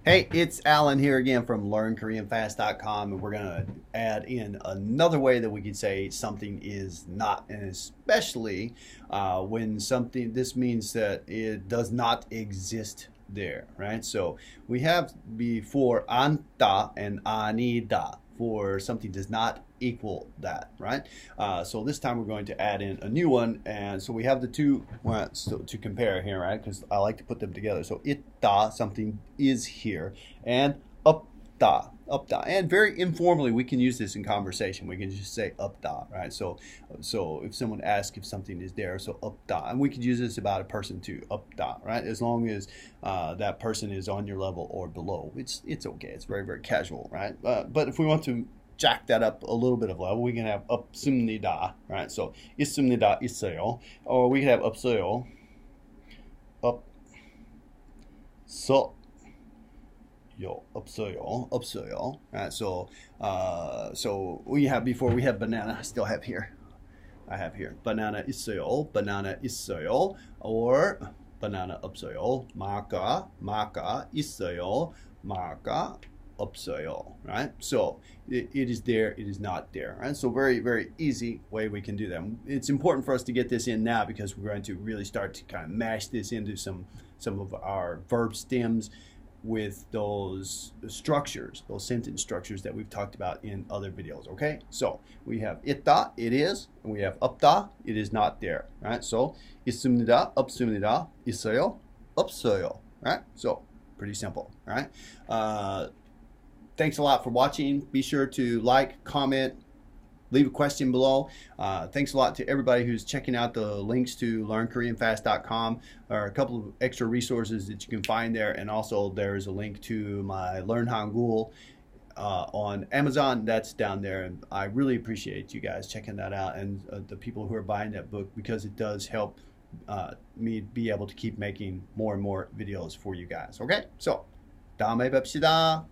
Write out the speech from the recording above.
Hey, it's Alan here again from LearnKoreanFast.com, and we're going to add in another way that we could say something is not, and especially when something, this means that it does not exist there, right? So we have before anta and anida for something does not equal that, right? So this time we're going to add in a new one, and so we have the two to compare here, right? Because I like to put them together. So itta, something is here, and upda, and very informally we can use this in conversation. We can just say upda, right? So if someone asks if something is there, so upda, and we could use this about a person too, upda, right? As long as that person is on your level or below, it's okay. It's very casual, right? But if we want to jack that up a little bit of level, we can have 없습니다, right? So 있습니다, 있어요, or we can have 없어요, 없어요, 없어요, right? So we have before, we have banana. I still have here. I have here banana 있어요, or banana 없어요, 마가 있어요, 마가 없어요, right? So it is there, it is not there, right? So very easy way we can do that. It's important for us to get this in now because we're going to really start to kind of mash this into some of our verb stems with those structures, those sentence structures that we've talked about in other videos. Okay, so we have 있다, it is, and we have 없다, it is not there, right? So 있습니다, 없습니다, 있어요, 없어요, right? So pretty simple, right? Thanks a lot for watching. Be sure to like, comment, leave a question below. Thanks a lot to everybody who's checking out the links to LearnKoreanFast.com. There are a couple of extra resources that you can find there, and also there's a link to my Learn Hangul on Amazon. That's down there, and I really appreciate you guys checking that out, and the people who are buying that book, because it does help me be able to keep making more and more videos for you guys. Okay, so 다음에 뵙시다.